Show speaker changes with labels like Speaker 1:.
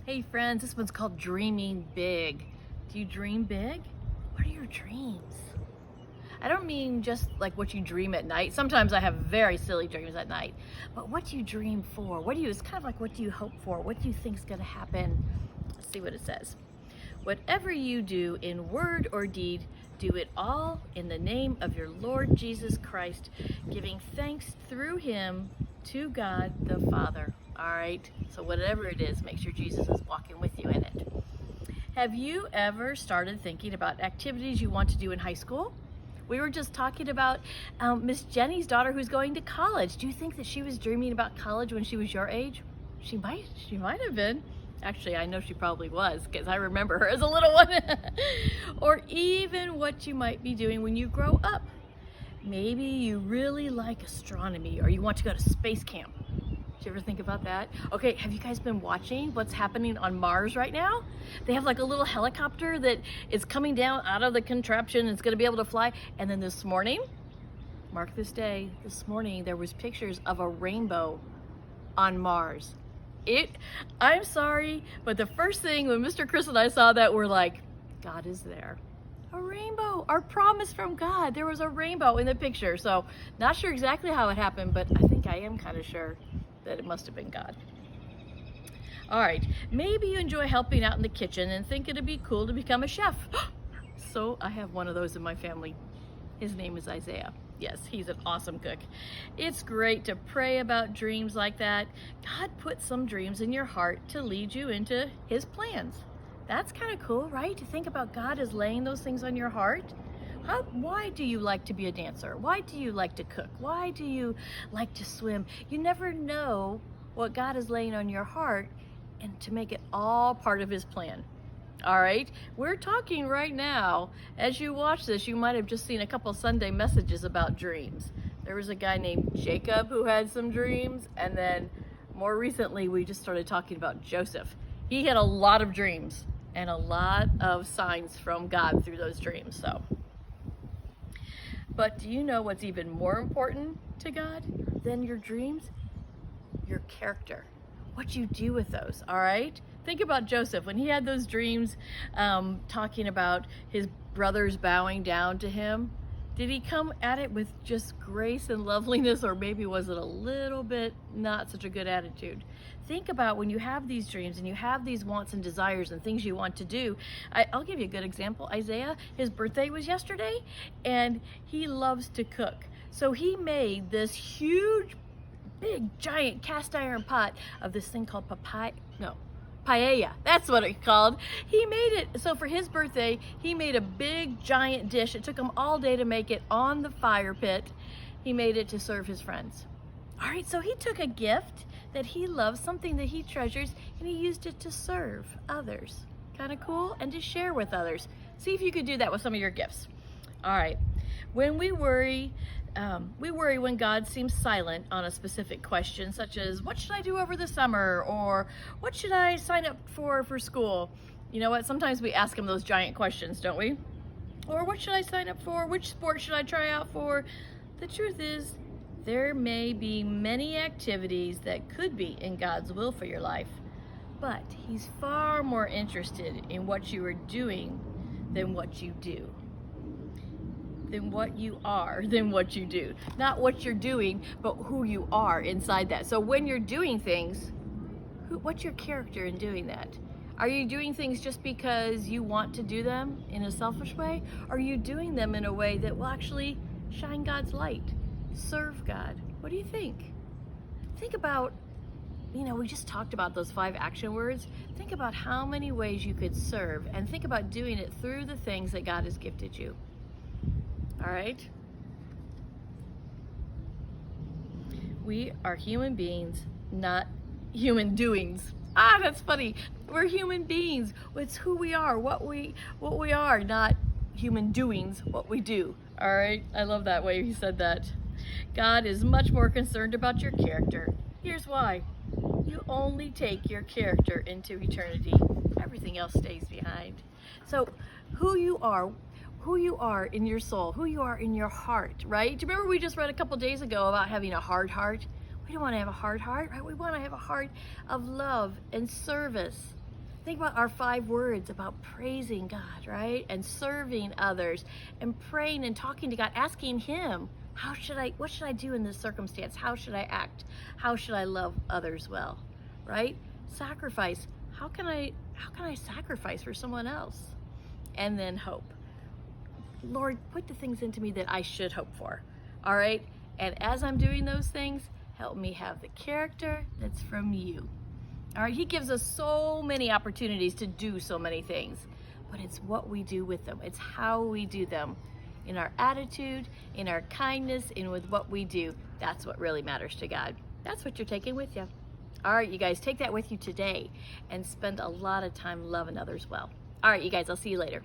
Speaker 1: Hey friends, this one's called Dreaming Big. Do you dream big? What are your dreams? I don't mean just like what you dream at night. Sometimes I have very silly dreams at night. But what do you dream for? It's kind of like, what do you hope for? What do you think is going to happen? Let's see what it says. Whatever you do in word or deed, do it all in the name of your Lord Jesus Christ, giving thanks through him to God the Father. All right, so whatever it is, make sure Jesus is walking with you in it. Have you ever started thinking about activities you want to do in high school? We were just talking about Miss Jenny's daughter who's going to college. Do you think that she was dreaming about college when she was your age? She might have been. Actually, I know she probably was because I remember her as a little one. Or even what you might be doing when you grow up. Maybe you really like astronomy or you want to go to space camp. Did you ever think about that? Okay, have you guys been watching what's happening on Mars right now? They have like a little helicopter that is coming down out of the contraption and it's gonna be able to fly. And then this morning, mark this day, this morning there was pictures of a rainbow on Mars. I'm sorry, but the first thing when Mr. Chris and I saw that, we're like, God is there. A rainbow, our promise from God. There was a rainbow in the picture. So not sure exactly how it happened, but I think I am kind of sure that it must have been God. All right, maybe you enjoy helping out in the kitchen and think it'd be cool to become a chef. So I have one of those in my family. His name is Isaiah. Yes, he's an awesome cook. It's great to pray about dreams like that. God put some dreams in your heart to lead you into his plans. That's kind of cool, right? To think about God as laying those things on your heart. Why do you like to be a dancer? Why do you like to cook? Why do you like to swim? You never know what God is laying on your heart and to make it all part of his plan. All right, we're talking right now. As you watch this, you might have just seen a couple Sunday messages about dreams. There was a guy named Jacob who had some dreams, and then more recently we just started talking about Joseph. He had a lot of dreams and a lot of signs from God through those dreams. But do you know what's even more important to God than your dreams? Your character. What you do with those, all right? Think about Joseph when he had those dreams talking about his brothers bowing down to him. Did he come at it with just grace and loveliness, or maybe was it a little bit not such a good attitude? Think about when you have these dreams and you have these wants and desires and things you want to do. I'll give you a good example. Isaiah, his birthday was yesterday, and he loves to cook. So he made this huge, big, giant cast iron pot of this thing called paella. That's what it's called. He made it. So for his birthday, he made a big, giant dish. It took him all day to make it on the fire pit. He made it to serve his friends. All right, so he took a gift that he loves, something that he treasures, and he used it to serve others. Kind of cool, and to share with others. See if you could do that with some of your gifts. All right, when we worry when God seems silent on a specific question, such as, what should I do over the summer? Or what should I sign up for school? You know what? Sometimes we ask him those giant questions, don't we? Or what should I sign up for? Which sport should I try out for? The truth is, there may be many activities that could be in God's will for your life, but he's far more interested in what you are doing than what you do. Than what you are, than what you do. Not what you're doing, but who you are inside that. So when you're doing things, what's your character in doing that? Are you doing things just because you want to do them in a selfish way? Or are you doing them in a way that will actually shine God's light, serve God? What do you think? Think about, we just talked about those 5 action words. Think about how many ways you could serve, and think about doing it through the things that God has gifted you. All right? We are human beings, not human doings. That's funny. We're human beings. It's who we are, what we are, not human doings, what we do. All right? I love that way he said that. God is much more concerned about your character. Here's why. You only take your character into eternity. Everything else stays behind. So who you are in your soul, who you are in your heart, right? Do you remember we just read a couple days ago about having a hard heart? We don't want to have a hard heart, right? We want to have a heart of love and service Think about our 5 words about praising God, right? And serving others and praying and talking to God, asking Him, what should I do in this circumstance? How should I act? How should I love others well, right? Sacrifice. How can I sacrifice for someone else? And then hope. Lord, put the things into me that I should hope for, all right? And as I'm doing those things, help me have the character that's from you. All right, He gives us so many opportunities to do so many things, but it's what we do with them. It's how we do them. In our attitude, in our kindness, and with what we do. That's what really matters to God. That's what you're taking with you. All right, you guys, take that with you today and spend a lot of time loving others well. All right, you guys, I'll see you later.